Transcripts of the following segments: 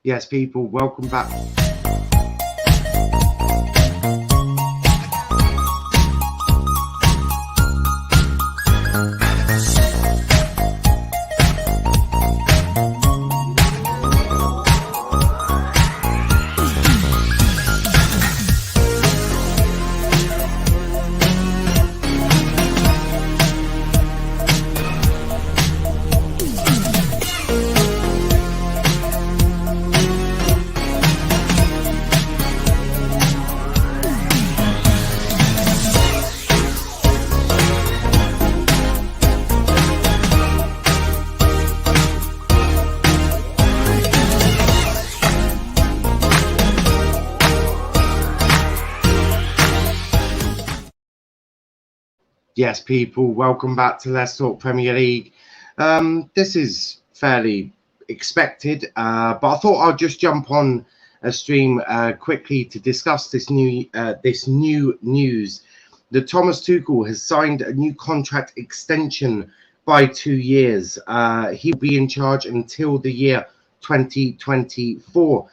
Yes, people, welcome back. Yes, people, welcome back to Let's Talk Premier League. This is fairly expected, but I thought I'd just jump on a stream quickly to discuss this new news that Thomas Tuchel has signed a new contract extension by 2 years. He'll be in charge until the year 2024.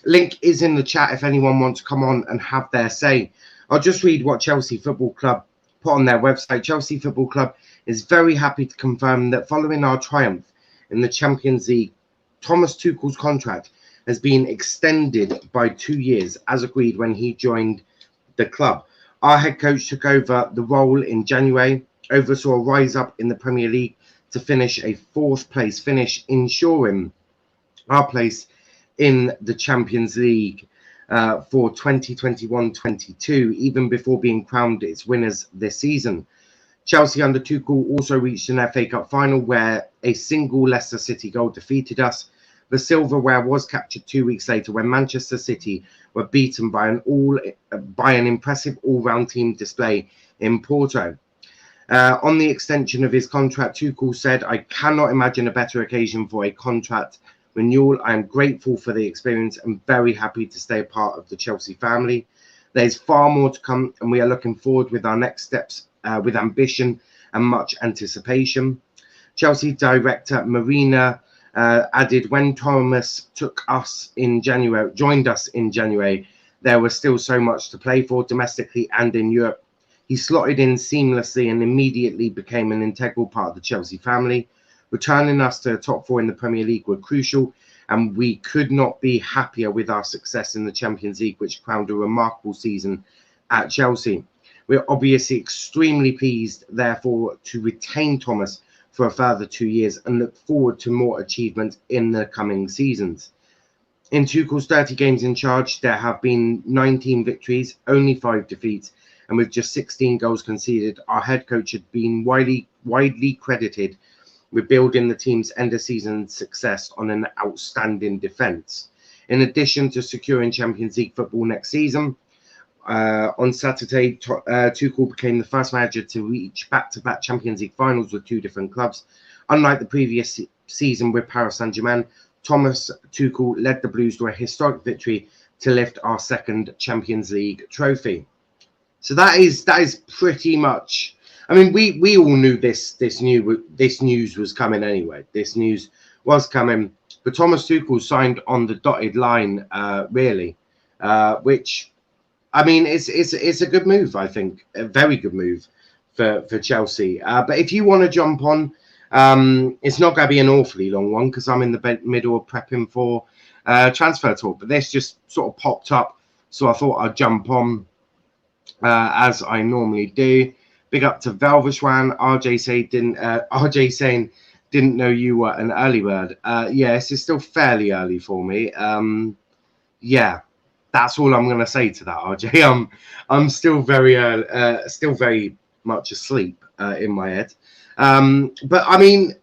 Link is in the chat if anyone wants to come on and have their say. I'll just read what Chelsea Football Club put on their website. Chelsea Football Club is very happy to confirm that following our triumph in the Champions League, Thomas Tuchel's contract has been extended by 2 years, as agreed when he joined the club. Our head coach took over the role in January, oversaw a rise up in the Premier League to finish a 4th place finish, ensuring our place in the Champions League for 2021-22, even before being crowned its winners this season. Chelsea under Tuchel also reached an FA Cup final where a single Leicester City goal defeated us. The silverware was captured 2 weeks later when Manchester City were beaten by an impressive all-round team display in Porto. On the extension of his contract, Tuchel said, "I cannot imagine a better occasion for a contract renewal. I am grateful for the experience and very happy to stay a part of the Chelsea family. There's far more to come, and we are looking forward with our next steps with ambition and much anticipation." Chelsea director Marina added, "When Thomas joined us in January, there was still so much to play for domestically and in Europe. He slotted in seamlessly and immediately became an integral part of the Chelsea family. Returning us to the top 4 in the Premier League were crucial, and we could not be happier with our success in the Champions League, which crowned a remarkable season at Chelsea. We're obviously extremely pleased, therefore, to retain Thomas for a further 2 years and look forward to more achievement in the coming seasons." In Tuchel's 30 games in charge, there have been 19 victories, only 5 defeats, and with just 16 goals conceded, our head coach had been widely credited with building the team's end-of-season success on an outstanding defence. In addition to securing Champions League football next season, on Saturday, Tuchel became the first manager to reach back-to-back Champions League finals with 2 different clubs. Unlike the previous season with Paris Saint-Germain, Thomas Tuchel led the Blues to a historic victory to lift our 2nd Champions League trophy. So that is pretty much. I mean, we all knew this news was coming anyway. This news was coming, but Thomas Tuchel signed on the dotted line, really, which, I mean, it's a good move. I think a very good move for Chelsea. But if you want to jump on, it's not going to be an awfully long one because I'm in the middle of prepping for transfer talk. But this just sort of popped up, so I thought I'd jump on as I normally do. Big up to Velvishwan. RJ saying didn't know you were an early bird. Yes, it's still fairly early for me. Yeah, that's all I'm gonna say to that, RJ. I'm still very much asleep in my head. But I mean,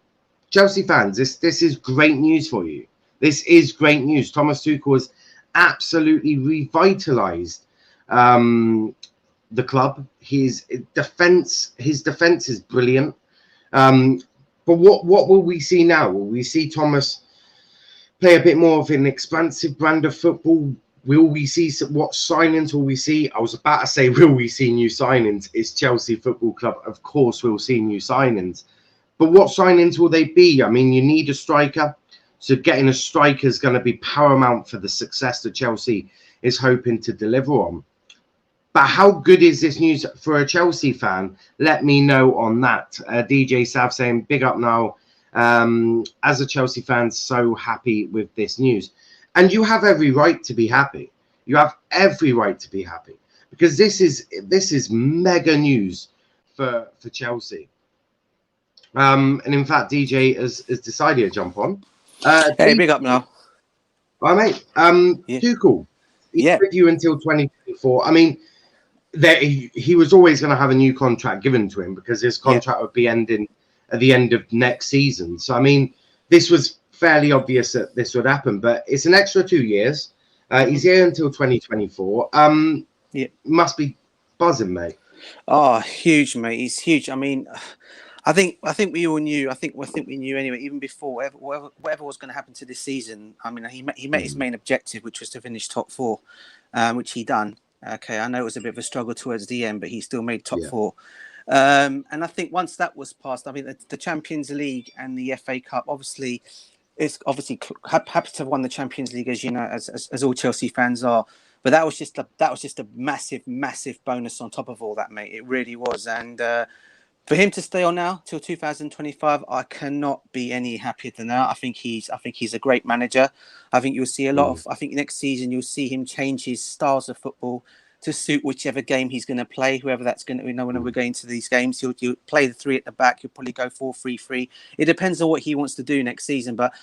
Chelsea fans, this is great news for you. This is great news. Thomas Tuchel has absolutely revitalized the club. His defense is brilliant. But what will we see now? Will we see Thomas play a bit more of an expansive brand of football? Will we see what signings will we see? I was about to say, will we see new signings? It's Chelsea Football Club. Of course, we'll see new signings. But what signings will they be? I mean, you need a striker. So getting a striker is going to be paramount for the success that Chelsea is hoping to deliver on. But how good is this news for a Chelsea fan? Let me know on that. DJ Sav saying, big up now. As a Chelsea fan, so happy with this news. And you have every right to be happy. You have every right to be happy. Because this is mega news for Chelsea. And in fact, DJ has decided to jump on. Hey, big up now. All right, mate. Tuchel. He's with you until 2024. I mean, he was always going to have a new contract given to him because his contract would be ending at the end of next season. So, I mean, this was fairly obvious that this would happen, but it's an extra 2 years. He's here until 2024. Must be buzzing, mate. Oh, huge, mate. He's huge. I mean, I think we all knew. I think we knew anyway, even before whatever was going to happen to this season. I mean, he met his main objective, which was to finish top 4, which he done. Okay, I know it was a bit of a struggle towards the end, but he still made top 4. And I think once that was passed, I mean, the Champions League and the FA Cup, obviously, it's obviously happy to have won the Champions League, as you know, as all Chelsea fans are. But that was just a massive bonus on top of all that, mate. It really was. And for him to stay on now till 2025, I cannot be any happier than that. I think he's a great manager. I think you'll see a lot of. I think next season you'll see him change his styles of football to suit whichever game he's going to play, whoever that's going to. We know when we're going to these games, he'll play the 3 at the back. He'll probably go 4-3-3. It depends on what he wants to do next season. But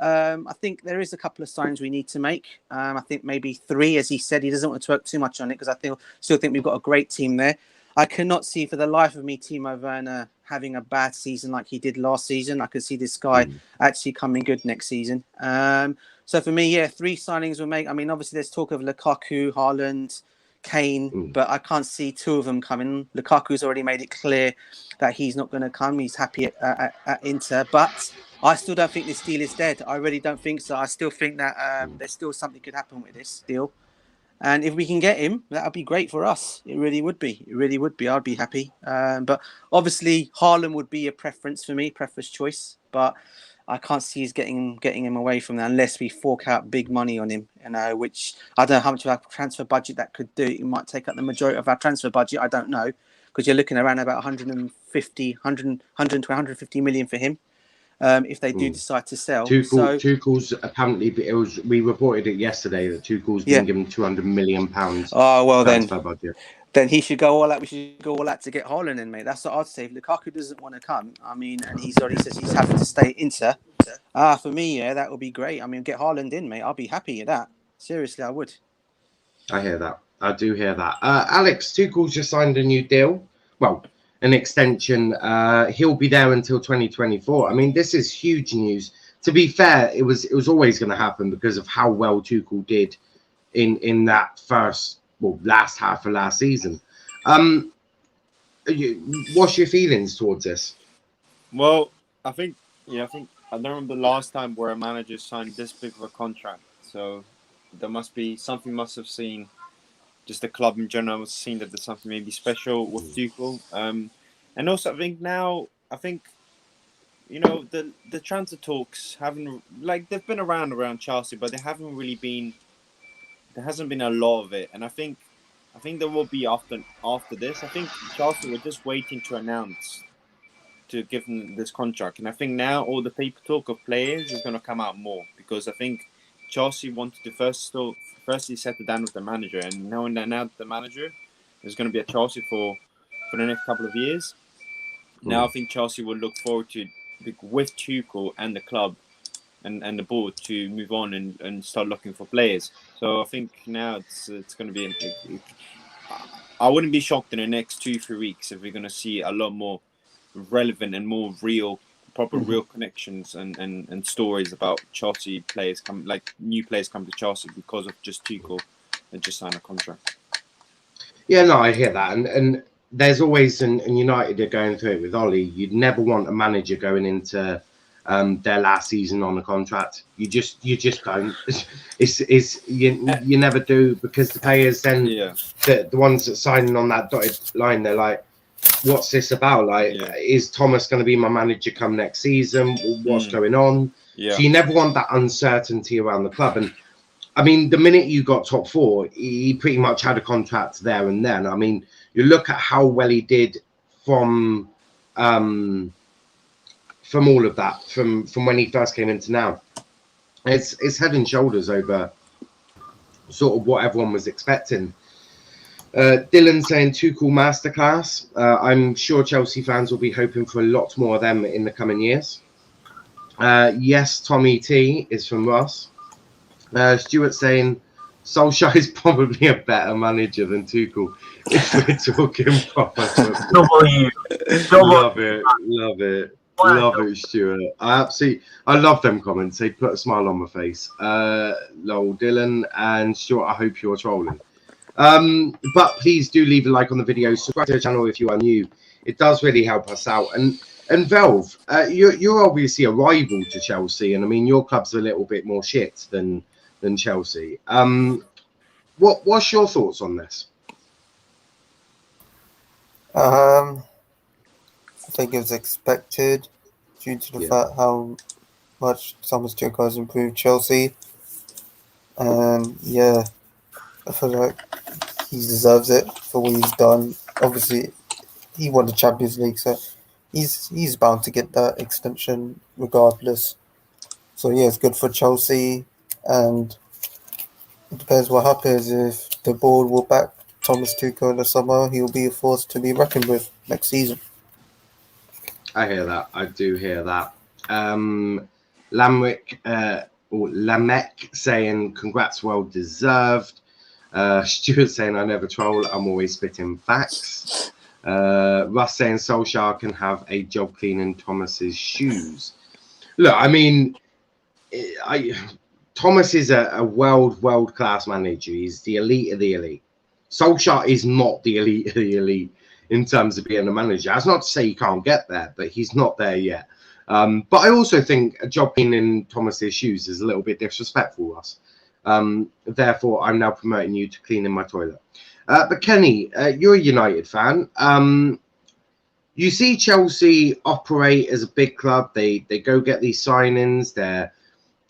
I think there is a couple of signs we need to make. I think maybe 3, as he said. He doesn't want to work too much on it because I still think we've got a great team there. I cannot see for the life of me Timo Werner having a bad season like he did last season. I could see this guy actually coming good next season. So for me, 3 signings will make. I mean, obviously there's talk of Lukaku, Haaland, Kane, but I can't see 2 of them coming. Lukaku's already made it clear that he's not going to come. He's happy at Inter, but I still don't think this deal is dead. I really don't think so. I still think that there's still something could happen with this deal. And if we can get him, that would be great for us. It really would be. It really would be. I'd be happy. But obviously, Haaland would be a preference for me, preference choice. But I can't see us getting him away from that unless we fork out big money on him. Which I don't know how much of our transfer budget that could do. It might take up the majority of our transfer budget. I don't know, because you're looking around about 150 million for him. If they do decide to sell. Tuchel's apparently, we reported it yesterday that Tuchel's been given £200 million. Oh well, transfer budget. Then he should go all out. We should go all out to get Haaland in, mate. That's what I'd say. If Lukaku doesn't want to come, I mean, and he's already says he's happy to stay at Inter. For me, that would be great. I mean, get Haaland in, mate. I'll be happy with that. Seriously, I would. I hear that. I do hear that. Alex, Tuchel's just signed a new deal. Well, an extension. He'll be there until 2024. I mean, this is huge news. To be fair, it was always going to happen because of how well Tuchel did in that last half of last season. What's your feelings towards this? Well, I think I don't remember the last time where a manager signed this big of a contract. So there must have seen. Just the club in general was seen that there's something maybe special with Tuchel. And also I think the transfer talks haven't, like, they've been around Chelsea, but there hasn't been a lot of it. And I think there will be after this. I think Chelsea were just waiting to announce to give them this contract. And I think now all the paper talk of players is going to come out more, because I think Chelsea wanted to firstly settle down with the manager, and knowing that now the manager is going to be at Chelsea for the next couple of years. Now I think Chelsea will look forward to, with Tuchel and the club and the board, to move on and start looking for players. So I think now it's going to be. I wouldn't be shocked in the next 2-3 weeks if we're going to see a lot more relevant and more real connections and stories about Chelsea players new players come to Chelsea because of just Tuchel and just sign a contract. Yeah, no, I hear that, and there's always, and United are going through it with Ollie. You'd never want a manager going into their last season on a contract. You just don't. You never do, because the players then the ones that signing on that dotted line, they're like, what's this about? Like, is Thomas going to be my manager come next season? What's going on? So you never want that uncertainty around the club. And I mean, the minute you got top four, he pretty much had a contract there and then. I mean, you look at how well he did from all of that, from when he first came into now. It's head and shoulders over sort of what everyone was expecting. Dylan saying Tuchel masterclass. I'm sure Chelsea fans will be hoping for a lot more of them in the coming years. Yes, Tommy T is from Ross. Stuart saying Solskjaer is probably a better manager than Tuchel if we're talking proper football. Love it, Stuart. I love them comments. They put a smile on my face. Lol, Dylan and Stuart, I hope you're trolling. But please do leave a like on the video. Subscribe to the channel if you are new. It does really help us out. And Velv, you're obviously a rival to Chelsea, and I mean your club's a little bit more shit than Chelsea. What's your thoughts on this? I think it was expected due to the fact how much Thomas Tuchel has improved Chelsea, and I feel like he deserves it for what he's done. Obviously, he won the Champions League, so he's bound to get that extension regardless. So it's good for Chelsea, and it depends what happens. If the board will back Thomas Tuchel in the summer, he'll be a force to be reckoned with next season. I hear that. I do hear that. Lamek saying congrats, well deserved. Stuart saying I never troll, I'm always spitting facts. Russ saying Solskjaer can have a job cleaning Thomas's shoes. Look, I mean, Thomas is a world class manager. He's the elite of the elite. Solskjaer is not the elite of the elite in terms of being a manager. That's not to say he can't get there, but he's not there yet. But I also think a job cleaning Thomas's shoes is a little bit disrespectful, Russ. Therefore, I'm now promoting you to cleaning my toilet. But Kenny, you're a United fan. You see Chelsea operate as a big club. They go get these signings. They're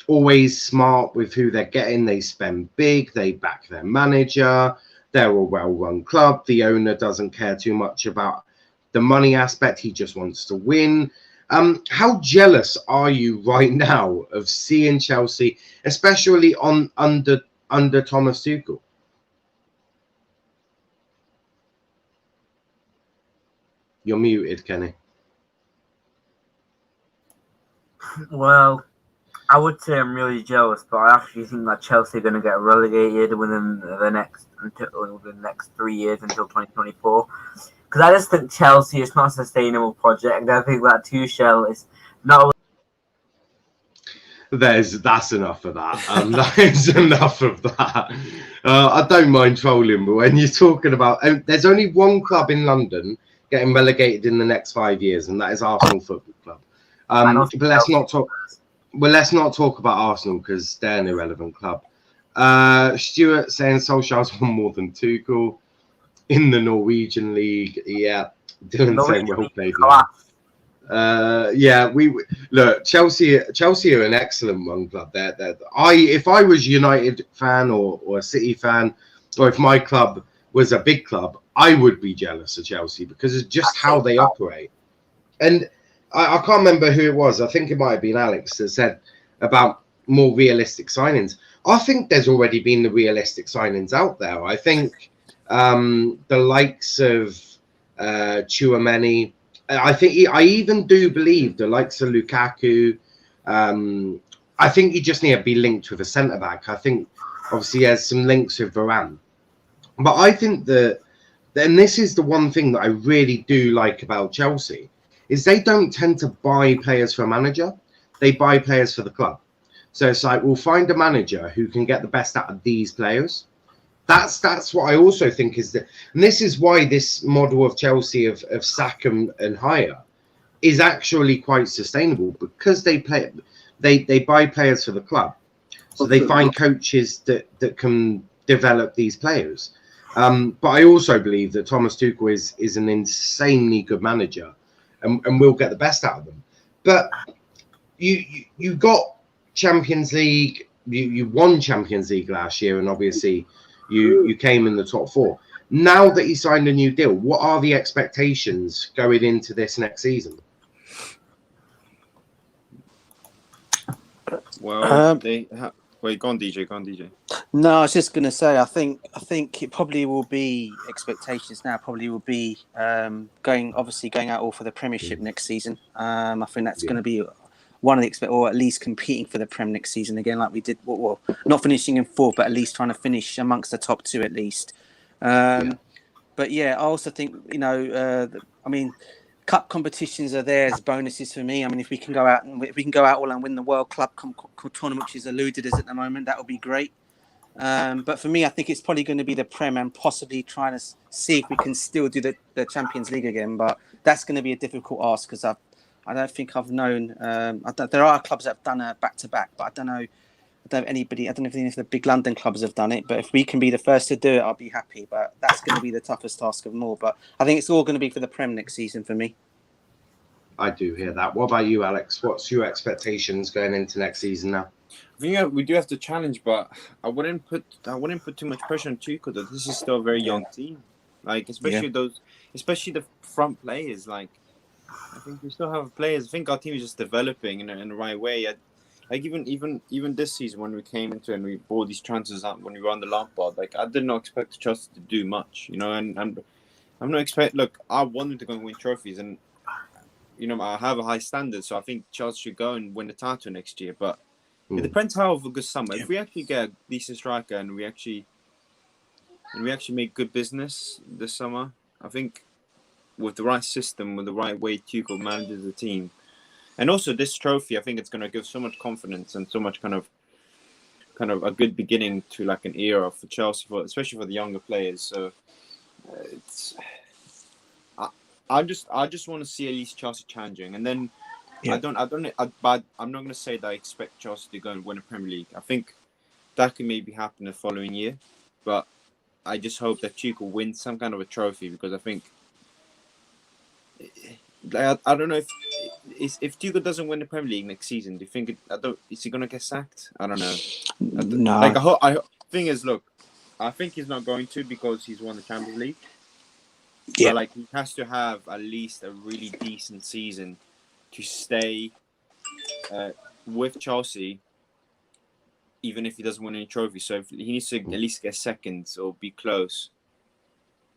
always smart with who they're getting. They spend big. They back their manager. They're a well-run club. The owner doesn't care too much about the money aspect. He just wants to win. How jealous are you right now of seeing Chelsea, especially under Thomas Tuchel? You're muted, Kenny. Well, I would say I'm really jealous, but I actually think that Chelsea are going to get relegated within the next 3 years until 2024. Because I just think Chelsea is not a sustainable project. I think that Tuchel is not. That's enough of that. That is enough of that. I don't mind trolling, but when you're talking about, there's only one club in London getting relegated in the next 5 years, and that is Arsenal Football Club. But let's not talk. Well, let's not talk about Arsenal because they're an irrelevant club. Stuart saying Solskjaer's won more than Tuchel in the Norwegian league. Yeah, Dylan saying well played. We look. Chelsea are an excellent one club. If I was a United fan or a City fan, or if my club was a big club, I would be jealous of Chelsea because of just how they operate. And I can't remember who it was. I think it might have been Alex that said about more realistic signings. I think there's already been the realistic signings out there. I think the likes of Tchouaméni. I even do believe the likes of Lukaku. I think you just need to be linked with a centre back. I think obviously there's some links with Varane, but I think that, and this is the one thing that I really do like about Chelsea, is they don't tend to buy players for a manager. They buy players for the club. So it's like, we'll find a manager who can get the best out of these players. That's what I also think is that, and this is why this model of Chelsea of sack and hire is actually quite sustainable, because they buy players for the club. So they find coaches that can develop these players. But I also believe that Thomas Tuchel is an insanely good manager and will get the best out of them. But you got Champions League, you won Champions League last year, and obviously you came in the top 4. Now that you signed a new deal, what are the expectations going into this next season? Well, wait, go on, DJ. Go on, DJ. No, I was just going to say, I think it probably will be expectations now. Probably will be going out all for the Premiership next season. I think that's going to be one of the or at least competing for the Prem next season again, like we did. Well, not finishing in 4th, but at least trying to finish amongst the top 2 at least. But yeah, I also think cup competitions are there as bonuses for me. I mean, if we can go out all and win the World Club tournament, which is eluded us at the moment, that would be great. But for me, I think it's probably going to be the Prem and possibly trying to see if we can still do the Champions League again. But that's going to be a difficult ask because I don't think I've known. There are clubs that have done a back-to-back, but I don't know if any of the big London clubs have done it. But if we can be the first to do it, I'll be happy. But that's going to be the toughest task of them all. But I think it's all going to be for the Prem next season for me. I do hear that. What about you, Alex? What's your expectations going into next season now? I think we do have to challenge, but I wouldn't put too much pressure on Tuchel. Though this is still a very young team, like especially the front players. Like I think we still have players. I think our team is just developing in the right way. Like even this season when we came into it and we bought these transfers out when we were on the Lampard, like I did not expect Chelsea to do much, and I'm not expect. Look, I want them to go and win trophies, and I have a high standard, so I think Chelsea should go and win the title next year. But it depends how of a good summer. If we actually get a decent striker and we actually make good business this summer, I think with the right system, with the right way Tuchel manages the team. And also this trophy, I think it's going to give so much confidence and so much kind of a good beginning to like an era for Chelsea, especially for the younger players. So I just want to see at least Chelsea challenging, and then I'm not going to say that I expect Chelsea to go and win a Premier League. I think that could maybe happen the following year, but I just hope that Tuchel wins some kind of a trophy because I think. I don't know if Tuchel doesn't win the Premier League next season. Do you think is he gonna get sacked? I don't know. No. Thing is, look, I think he's not going to because he's won the Champions League. Yeah. But he has to have at least a really decent season to stay with Chelsea, even if he doesn't win any trophies. So he needs to at least get seconds or be close.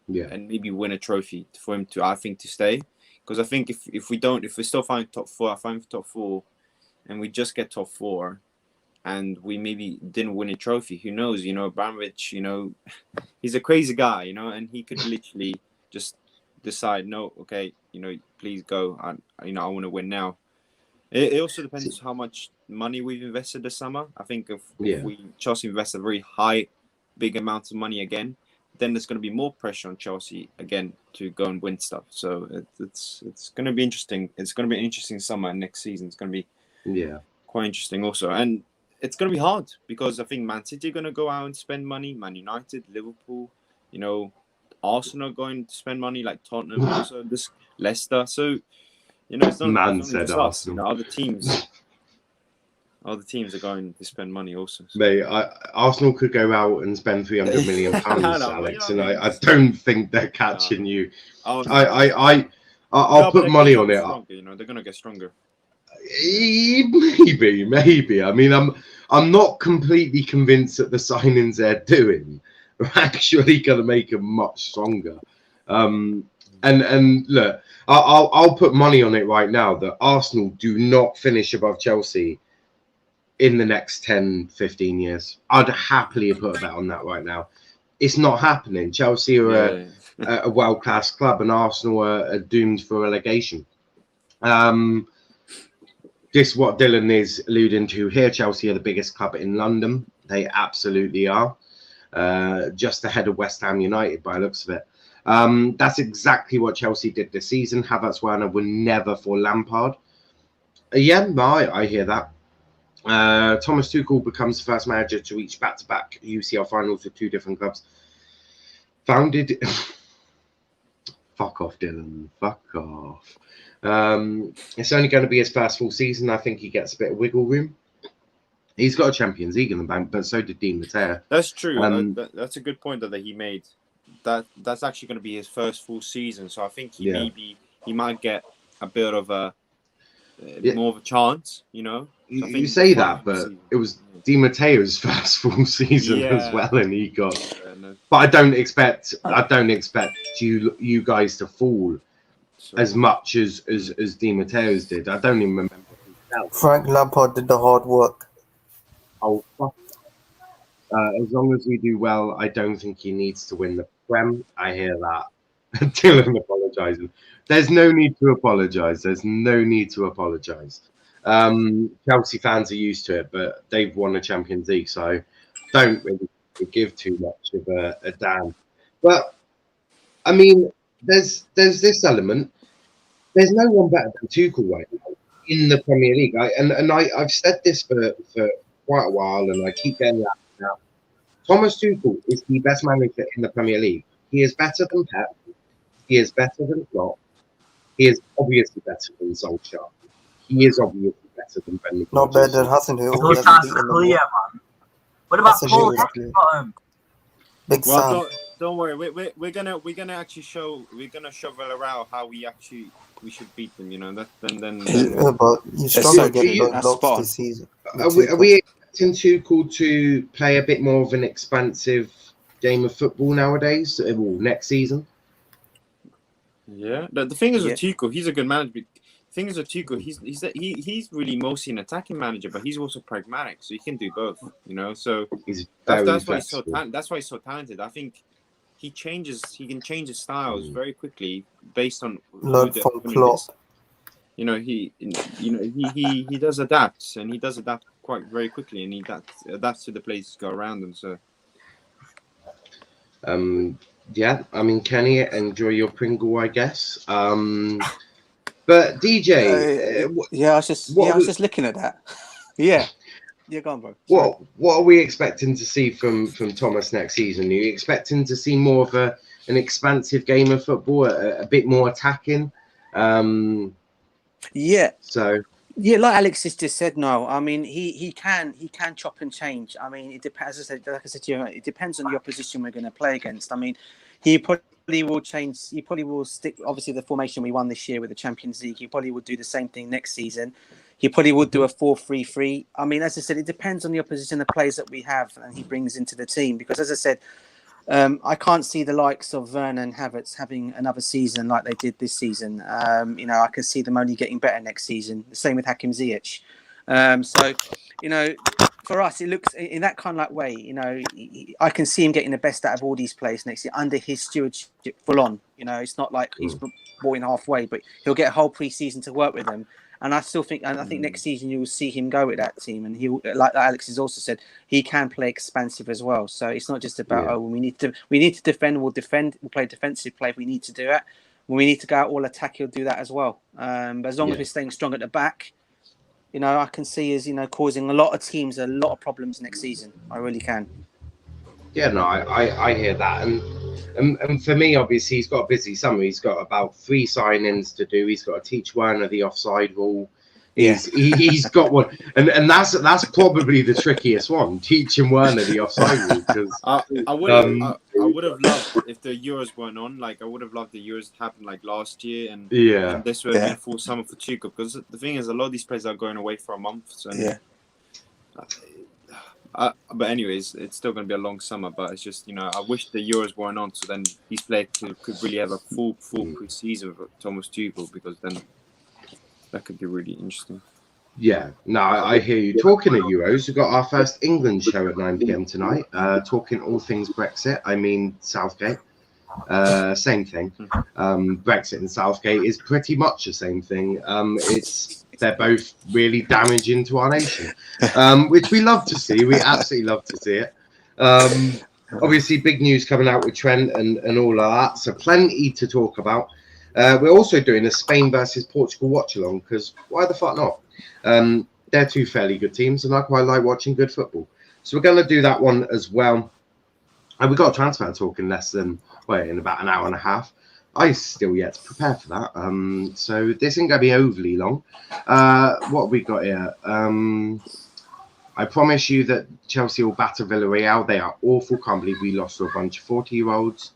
Yeah. And maybe win a trophy for him to stay. Because I think if we still find top 4, and we just get top 4, and we maybe didn't win a trophy, who knows? Abramovich, he's a crazy guy, and he could literally just decide, no, okay, please go. I want to win now. It also depends how much money we've invested this summer. I think if Chelsea invest a very big amount of money again, then there's going to be more pressure on Chelsea again to go and win stuff. So it's going to be interesting. It's going to be an interesting summer. Next season it's going to be quite interesting also. And it's going to be hard because I think Man City are going to go out and spend money. Man United, Liverpool, Arsenal are going to spend money like Tottenham, also this Leicester. So, it's not Man only said just Arsenal. us, other teams are going to spend money also. So. Mate, Arsenal could go out and spend £300 million, Alex, and I don't think they're catching you. I'll put money on it. Stronger, they're going to get stronger. Maybe. I mean, I'm not completely convinced that the signings they're doing are actually going to make them much stronger. And look, I'll put money on it right now that Arsenal do not finish above Chelsea in the next 10, 15 years. I'd happily put a bet on that right now. It's not happening. Chelsea are a world-class club and Arsenal are doomed for relegation. This is what Dylan is alluding to here. Chelsea are the biggest club in London. They absolutely are. Just ahead of West Ham United by the looks of it. That's exactly what Chelsea did this season. Havertz, Werner were never for Lampard. I hear that. Thomas Tuchel becomes the first manager to reach back-to-back UCL finals with 2 different clubs. Founded... Fuck off, Dylan. Fuck off. It's only going to be his first full season. I think he gets a bit of wiggle room. He's got a Champions League in the bank, but so did Di Matteo. That's true. Um, That's a good point that he made. That's actually going to be his first full season, so I think he might get a bit of a more of a chance, you know. So you say that, but it was Di Matteo's first full season as well, and he got. But I don't expect you guys to fall as much as Di Matteo's did. I don't even remember. Frank Lampard did the hard work. Oh, as long as we do well, I don't think he needs to win the Prem. I hear that. Dylan apologising. There's no need to apologise. Chelsea fans are used to it, but they've won the Champions League, so don't really give too much of a damn. But I mean, there's this element. There's no one better than Tuchel right now in the Premier League. I've said this for quite a while, and I keep getting that now. Thomas Tuchel is the best manager in the Premier League. He is better than Pep. He is better than Klopp. He is obviously better than Solskjaer. He is obviously better than Ben. Not better than Hasenhüttl. That's clear, man. What about Paul Hector? Big Sam. Don't worry. We're gonna actually show Villarreal how we should beat them. You know that. Then. But you struggle to get blocks this season. Are we expecting Tuchel to play a bit more of an expansive game of football nowadays? Next season. Yeah. The thing is with Tuchel, he's a good manager. The thing is with Tuchel, he's really mostly an attacking manager, but he's also pragmatic, so he can do both. You know, so that's why he's so that's why he's so talented. I think he can change his styles very quickly based on learn from Klopp. You know, he does adapt, and he does adapt quite very quickly, and he adapts to the players that go around him. So. Yeah, I mean, Kenny, enjoy your Pringle, I guess. But DJ, I was just looking at that. Yeah, go on, bro. What are we expecting to see from Thomas next season? Are you expecting to see more of an expansive game of football, a bit more attacking? Yeah. So. Yeah, like Alexis just said, no. I mean, he can chop and change. I mean, it depends. As I said to you, it depends on the opposition we're going to play against. I mean, he probably will change. He probably will stick. Obviously, the formation we won this year with the Champions League, he probably will do the same thing next season. He probably would do a 4-3-3. I mean, as I said, it depends on the opposition, the players that we have, and he brings into the team. Because, as I said, I can't see the likes of Werner and Havertz having another season like they did this season. You know, I can see them only getting better next season. The same with Hakim Ziyech. So, you know, for us, it looks in that kind of like way. You know, I can see him getting the best out of all these players next year under his stewardship, full on. You know, it's not like he's brought in halfway, but he'll get a whole pre-season to work with them. And I still think, and I think next season you will see him go with that team. And he, like Alex has also said, he can play expansive as well. So it's not just about we need to defend. We'll play defensive play if we need to do that. When we need to go out all attack, he'll do that as well. But as long as we're staying strong at the back, you know, I can see as causing a lot of teams a lot of problems next season. I really can. Yeah, no, I hear that, and for me, obviously, he's got a busy summer. He's got about 3 signings to do. He's got to teach Werner the offside rule. He's got one, and that's probably the trickiest one, teaching Werner the offside rule. Because I would have loved if the Euros weren't on. Like I would have loved the Euros to happen like last year, and this would have been full summer for Tuchel. Because the thing is, a lot of these players are going away for a month. So but anyways, it's still going to be a long summer. But it's just, I wish the Euros weren't on, so then these players could really have a full pre-season for Thomas Tuchel, because then that could be really interesting. Yeah, no, I hear you. Talking of Euros, we've got our first England show at 9 p.m. tonight. Talking all things Brexit. I mean Southgate. Same thing. Brexit and Southgate is pretty much the same thing. They're both really damaging to our nation, which we love to see. We absolutely love to see it. Obviously, big news coming out with Trent and all of that. So plenty to talk about. We're also doing a Spain versus Portugal watch-along, because why the fuck not? They're 2 fairly good teams, and I quite like watching good football. So we're going to do that one as well. And we've got a transfer talk in in about an hour and a half. I still yet to prepare for that. So this isn't going to be overly long. What have we got here? I promise you that Chelsea will batter Villarreal. They are awful. Can't believe we lost to a bunch of 40-year-olds.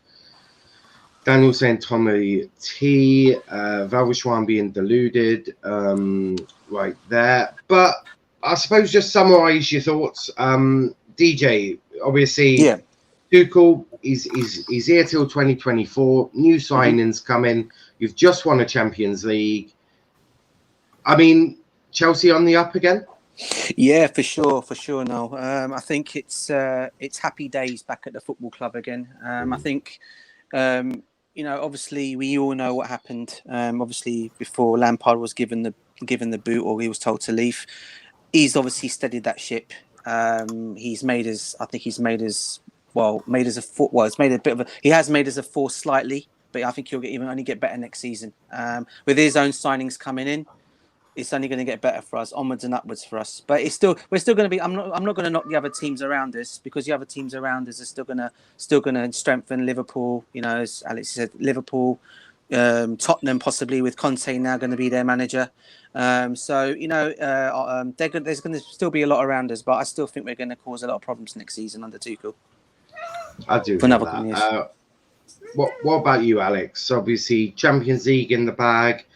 Daniel saying Tommy T. Valvishwan being deluded. Right there. But I suppose just summarise your thoughts. DJ, obviously, Yeah. Tuchel is here till 2024. New signings coming. You've just won a Champions League. I mean, Chelsea on the up again? Yeah, for sure. No, I think it's happy days back at the football club again. I think, obviously we all know what happened. Obviously, before Lampard was given the boot or he was told to leave, he's obviously steadied that ship. He has made us a foot. Well, it's made a bit of a. He has made us a force slightly, but I think he'll only get better next season. With his own signings coming in, it's only going to get better for us, onwards and upwards for us. But we're still going to be. I'm not going to knock the other teams around us, because the other teams around us are still going to strengthen Liverpool. As Alex said, Liverpool, Tottenham possibly with Conte now going to be their manager. There's going to still be a lot around us, but I still think we're going to cause a lot of problems next season under Tuchel. I do. For another couple of years. What about you, Alex? Obviously, Champions League in the bag.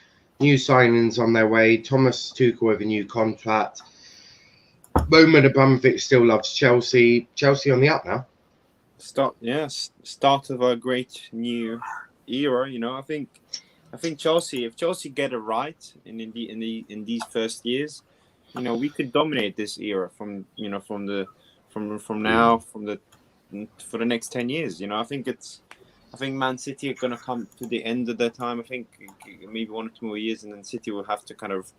New signings on their way. Thomas Tuchel with a new contract. Roman Abramovich still loves Chelsea. Chelsea on the up now. Start of a great new era. I think Chelsea. If Chelsea get it right in these first years, we could dominate this era for the next 10 years. I think Man City are going to come to the end of their time. I think maybe 1 or 2 more years, and then City will have to kind of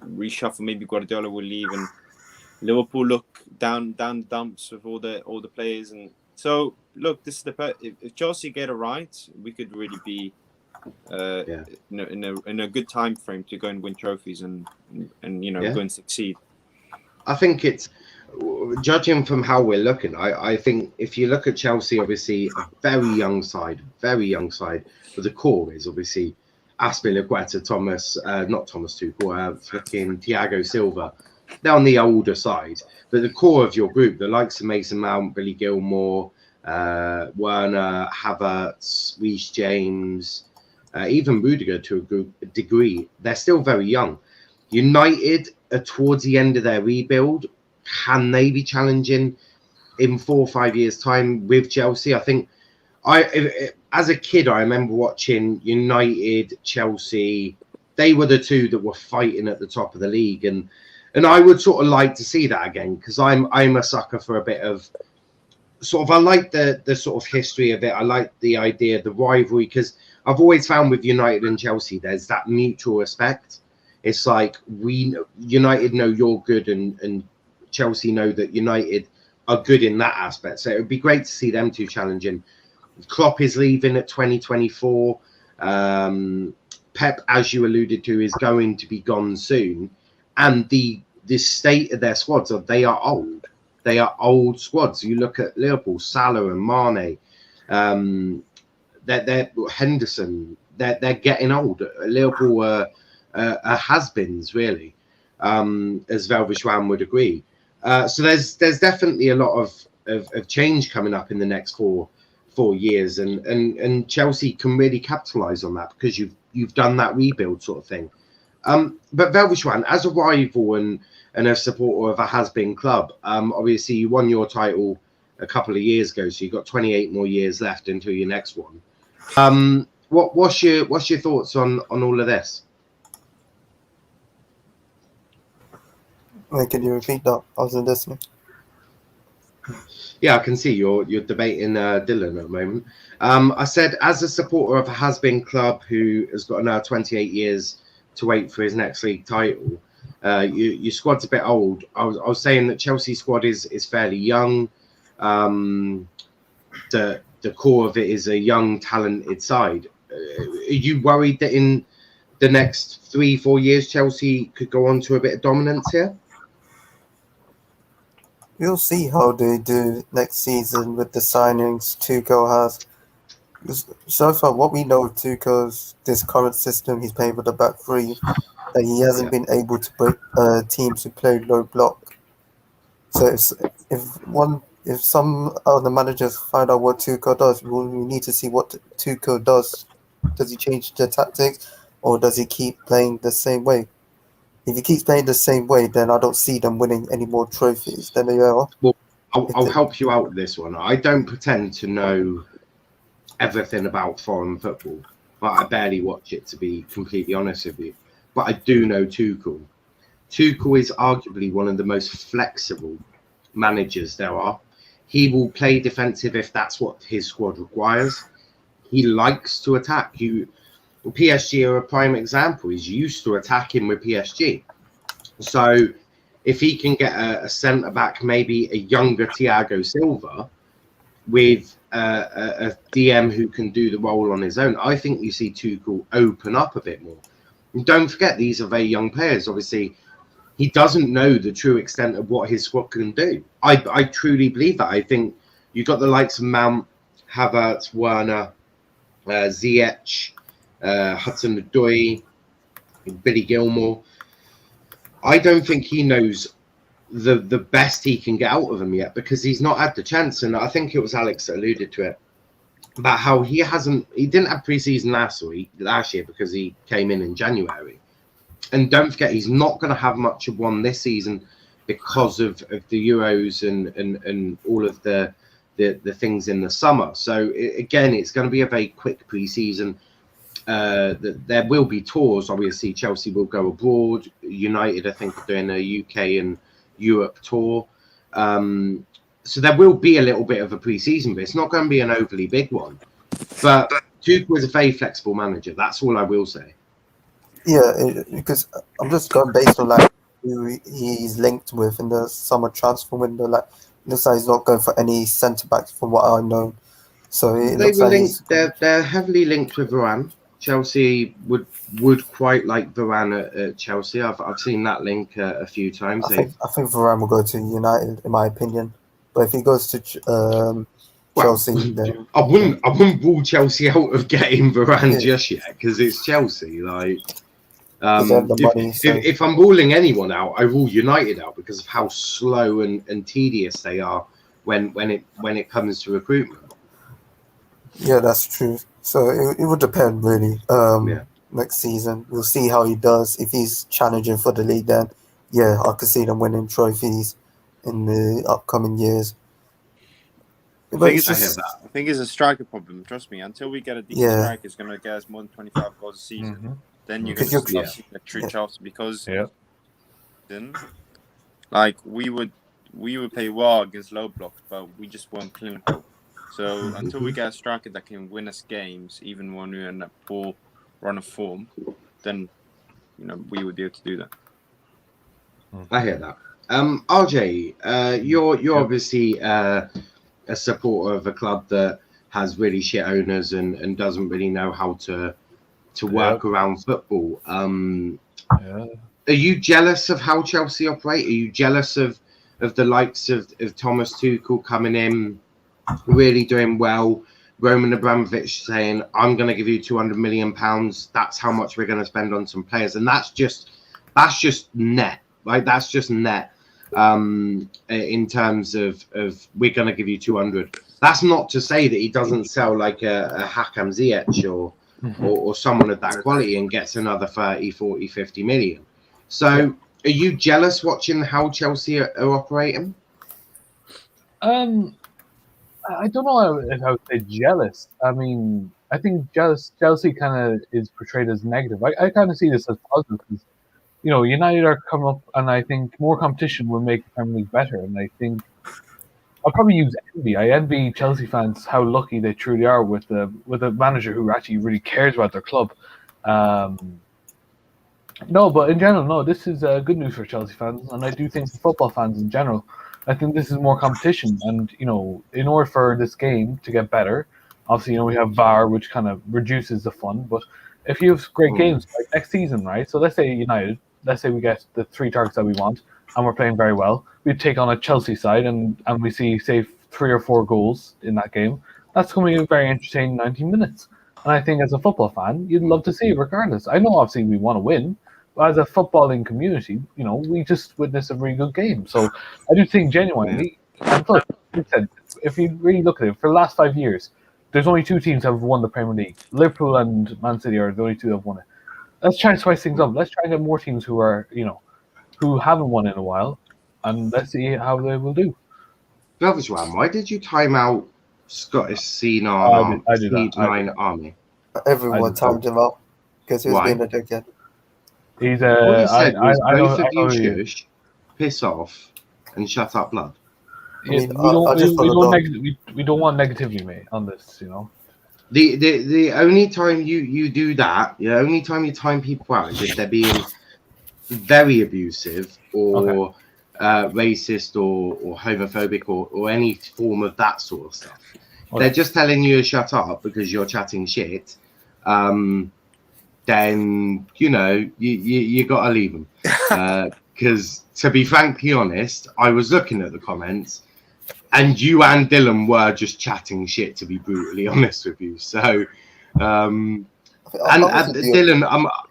reshuffle. Maybe Guardiola will leave, and Liverpool look down the dumps with all the players. And so, look, this is if Chelsea get it right, we could really be in a good time frame to go and win trophies and go and succeed. I think it's. Judging from how we're looking, I think if you look at Chelsea, obviously a very young side, but the core is obviously Azpilicueta, not Thomas Tuchel, fucking Thiago Silva. They're on the older side, but the core of your group, the likes of Mason Mount, Billy Gilmore, Werner, Havertz, Reece James, even Rudiger to a degree, they're still very young. United are towards the end of their rebuild. Can they be challenging in 4 or 5 years' time with Chelsea? I think as a kid, I remember watching United, Chelsea. They were the two that were fighting at the top of the league, and I would sort of like to see that again, because I'm a sucker for a bit of sort of. I like the sort of history of it. I like the idea, the rivalry, because I've always found with United and Chelsea, there's that mutual respect. It's like United know you're good, and Chelsea know that United are good in that aspect. So it would be great to see them two challenging. Klopp is leaving at 2024. Pep, as you alluded to, is going to be gone soon. And the state of their squads, they are old. They are old squads. You look at Liverpool, Salah and Mane, they're Henderson. They're getting old. Liverpool are has-beens, really, as Valvishwan would agree. So there's definitely a lot of change coming up in the next four years, and Chelsea can really capitalise on that, because you've done that rebuild sort of thing. But Valvishwan, as a rival and a supporter of a has-been club, obviously you won your title a couple of years ago, so you've got 28 more years left until your next one. What's your thoughts on all of this? Wait, can you repeat that? I wasn't listening. Yeah, I can see you're debating Dylan at the moment. I said, as a supporter of a has-been club who has got now 28 years to wait for his next league title, your squad's a bit old. I was saying that Chelsea's squad is fairly young. The core of it is a young, talented side. Are you worried that in the next 3-4 years Chelsea could go on to a bit of dominance here? We'll see how they do next season with the signings Tuchel has. So far, what we know of Tuchel's this current system, he's playing with the back three, and he hasn't been able to break teams who play low block. So if some other managers find out what Tuchel does, we need to see what Tuchel does. Does he change the tactics, or does he keep playing the same way? If he keeps playing the same way, then I don't see them winning any more trophies than they are. Well, I'll help you out with this one. I don't pretend to know everything about foreign football, but I barely watch it, to be completely honest with you. But I do know Tuchel. Tuchel is arguably one of the most flexible managers there are. He will play defensive if that's what his squad requires. He likes to attack. PSG are a prime example. He's used to attacking with PSG. So if he can get a centre back, maybe a younger Thiago Silva, with a DM who can do the role on his own, I think you see Tuchel open up a bit more. And don't forget, these are very young players. Obviously, he doesn't know the true extent of what his squad can do. I truly believe that. I think you've got the likes of Mount, Havertz, Werner, Ziyech, Hudson-Odoi, Billy Gilmore. I don't think he knows the best he can get out of them yet, because he's not had the chance. And I think it was Alex that alluded to it, about how he didn't have pre-season last year because he came in January. And don't forget, he's not going to have much of one this season because of the Euros and all of the things in the summer. So again, it's going to be a very quick pre-season. There will be tours. Obviously, Chelsea will go abroad. United, I think, are doing a UK and Europe tour. So there will be a little bit of a pre-season, but it's not going to be an overly big one. But Tuchel is a very flexible manager. That's all I will say. Yeah, because I'm just going based on like who he's linked with in the summer transfer window. Like, looks like he's not going for any centre backs from what I know. So it They looks were like linked. They're heavily linked with Varane. Chelsea would quite like Varane at Chelsea. I've seen that link a few times. I think Varane will go to United, in my opinion. But if he goes to Chelsea, then I wouldn't rule Chelsea out of getting Varane just yet, because it's Chelsea. Like, they have the money. if I'm ruling anyone out, I rule United out because of how slow and tedious they are when it comes to recruitment. Yeah, that's true. So it would depend, really. Next season, we'll see how he does. If he's challenging for the league, then yeah, I could see them winning trophies in the upcoming years. I think it's a striker problem. Trust me. Until we get a decent striker, it's going to get us more than 25 goals a season. Mm-hmm. Then you're going to start seeing the true Chelsea, because then, like, we would play well against low blocks, but we just weren't clinical. So until we get a striker that can win us games, even when we're in a poor run of form, then we would be able to do that. I hear that. RJ, you're obviously a supporter of a club that has really shit owners and doesn't really know how to work around football. Are you jealous of how Chelsea operate? Are you jealous of the likes of Thomas Tuchel coming in, really doing well? Roman Abramovich saying, I'm going to give you £200 million. That's how much we're going to spend on some players. And that's just net, right? That's just net in terms of we're going to give you 200. That's not to say that he doesn't sell like a Hakam Ziyech or someone of that quality and gets another 30, 40, 50 million. So are you jealous watching how Chelsea are operating? I don't know if I would say jealous. I mean, I think Chelsea kind of is portrayed as negative. I kind of see this as positive because, United are coming up, and I think more competition will make the Premier League better. And I think I'll probably use envy. I envy Chelsea fans how lucky they truly are with a manager who actually really cares about their club. No, but in general, no, this is good news for Chelsea fans, and I do think for football fans in general. I think this is more competition, and in order for this game to get better, obviously we have VAR, which kind of reduces the fun. But if you have great games like next season, right? So let's say United, let's say we get the 3 targets that we want, and we're playing very well. We take on a Chelsea side, and we see say 3 or 4 goals in that game. That's going to be a very entertaining 90 minutes. And I think as a football fan, you'd love to see it regardless. I know obviously we want to win, as a footballing community, we just witnessed a really good game. So I do think genuinely, and plus, like I said, if you really look at it, for the last 5 years, there's only 2 teams that have won the Premier League. Liverpool and Man City are the only 2 that have won it. Let's try and spice things up. Let's try and get more teams who are, who haven't won in a while, and let's see how they will do. Velverswan, why did you time out Scottish C9 I did that. Army? Everyone timed him out because he was Why? being a dickhead. He's What he said was both of know you shush, piss off, and shut up, blood. I mean, we I just followed on. don't want negativity, mate, on this. The only time you do that, the only time you time people out is if they're being very abusive or racist or homophobic or any form of that sort of stuff. Okay. They're just telling you to shut up because you're chatting shit. Then you got to leave them. Because to be frankly honest, I was looking at the comments, and you and Dylan were just chatting shit. To be brutally honest with you, so. Dylan,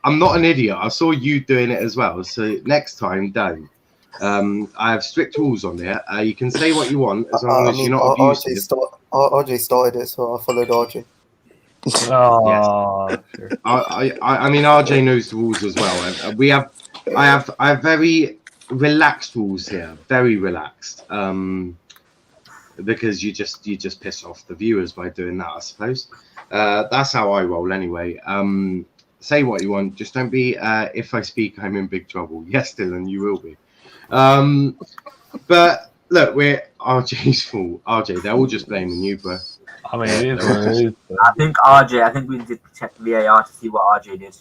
I'm not an idiot. I saw you doing it as well. So next time, don't. I have strict rules on there. You can say what you want as long as you're not abusive. RJ started it, so I followed RJ. Oh, yes. Sure. I mean, RJ knows the rules as well. I have very relaxed rules here, very relaxed. Because you just piss off the viewers by doing that, I suppose. That's how I roll anyway. Say what you want, just don't be if I speak I'm in big trouble. Yes, Dylan, you will be. But look, we're RJ's fault. RJ, they're all just blaming you, bro. I mean, it is what it is. I think we need to check the VAR to see what RJ did.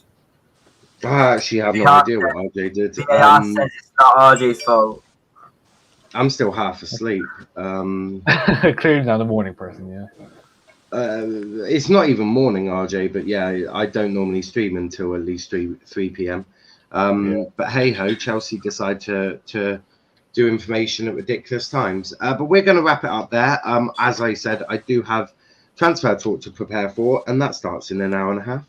I actually have no idea what RJ did. VAR says it's not RJ's fault. I'm still half asleep. Clearly not a morning person, yeah. It's not even morning, RJ, but yeah, I don't normally stream until at least 3 p.m. But hey ho, Chelsea decide to do information at ridiculous times. But we're going to wrap it up there. As I said, I do have transfer talk to prepare for, and that starts in an hour and a half.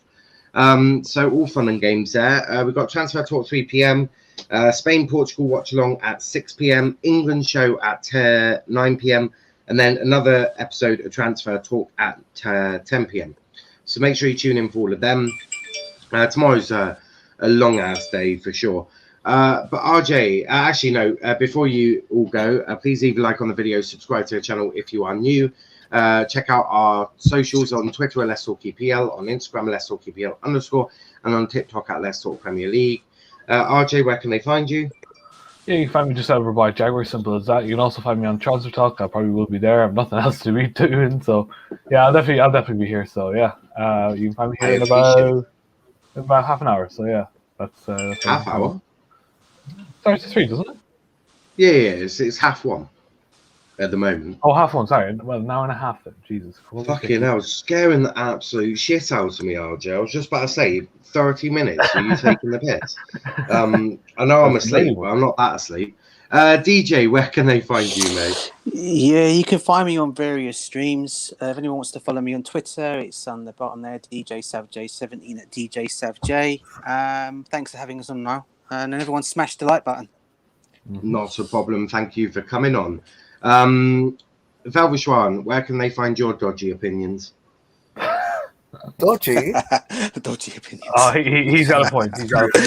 So all fun and games there. We've got transfer talk 3 p.m. Spain Portugal watch along at 6 p.m. England show at 9 p.m. and then another episode of transfer talk at 10 p.m. So make sure you tune in for all of them. Tomorrow's a long ass day for sure. But RJ, actually no, before you all go, please leave a like on the video, subscribe to the channel if you are new. Check out our socials on Twitter at Let's Talk EPL, on Instagram Let's Talk EPL _, and on TikTok at Let's Talk Premier League. RJ, where can they find you? Yeah, you can find me just over by Jaguar, simple as that. You can also find me on Transfer Talk. I probably will be there. I have nothing else to be doing, so yeah, I'll definitely be here. So yeah, you can find me here in about half an hour. So yeah, that's half hour. Sorry, it's 3, doesn't it? Yeah, it's 1:30 at the moment. Oh, 1:30. Sorry, well, an hour and a half then. Jesus. Fucking hell, scaring the absolute shit out of me, RJ. I was just about to say 30 minutes. Are you taking the piss? I know I'm asleep, but I'm not that asleep. DJ, where can they find you, mate? Yeah, you can find me on various streams. If anyone wants to follow me on Twitter, it's on the bottom there, DJ SavJ17 at DJ SavJ. Thanks for having us on now. And everyone smash the like button. Not a problem. Thank you for coming on. Velverswan, where can they find your dodgy opinions? Dodgy? Dodgy opinions. Oh, he's got a point. He's got a point.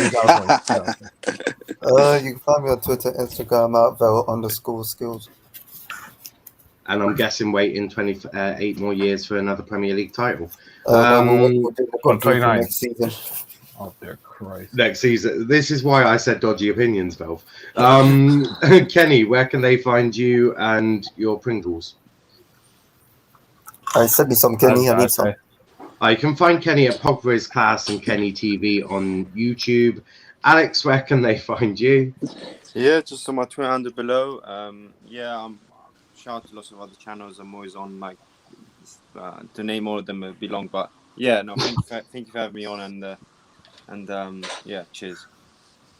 You can find me on Twitter, Instagram at vel_skills. And I'm guessing waiting 28 more years for another Premier League title. We'll do the 29 next season. Oh, dear Christ. Next season. This is why I said dodgy opinions, Velv. Kenny, where can they find you and your Pringles? Send me some, Kenny. I need some. I can find Kenny at Pogba's Class and Kenny TV on YouTube. Alex, where can they find you? Yeah, just on my Twitter handle below. I'm shout out to lots of other channels. I'm always on, like, to name all of them would be long, but yeah, no, thank you for having me on, and yeah, cheers.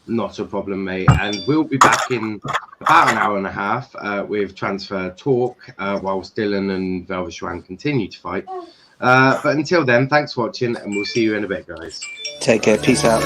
Not a problem, mate. And we'll be back in about an hour and a half with Transfer Talk whilst Dylan and Velverswan continue to fight. But until then, thanks for watching, and we'll see you in a bit, guys. Take care. Peace out.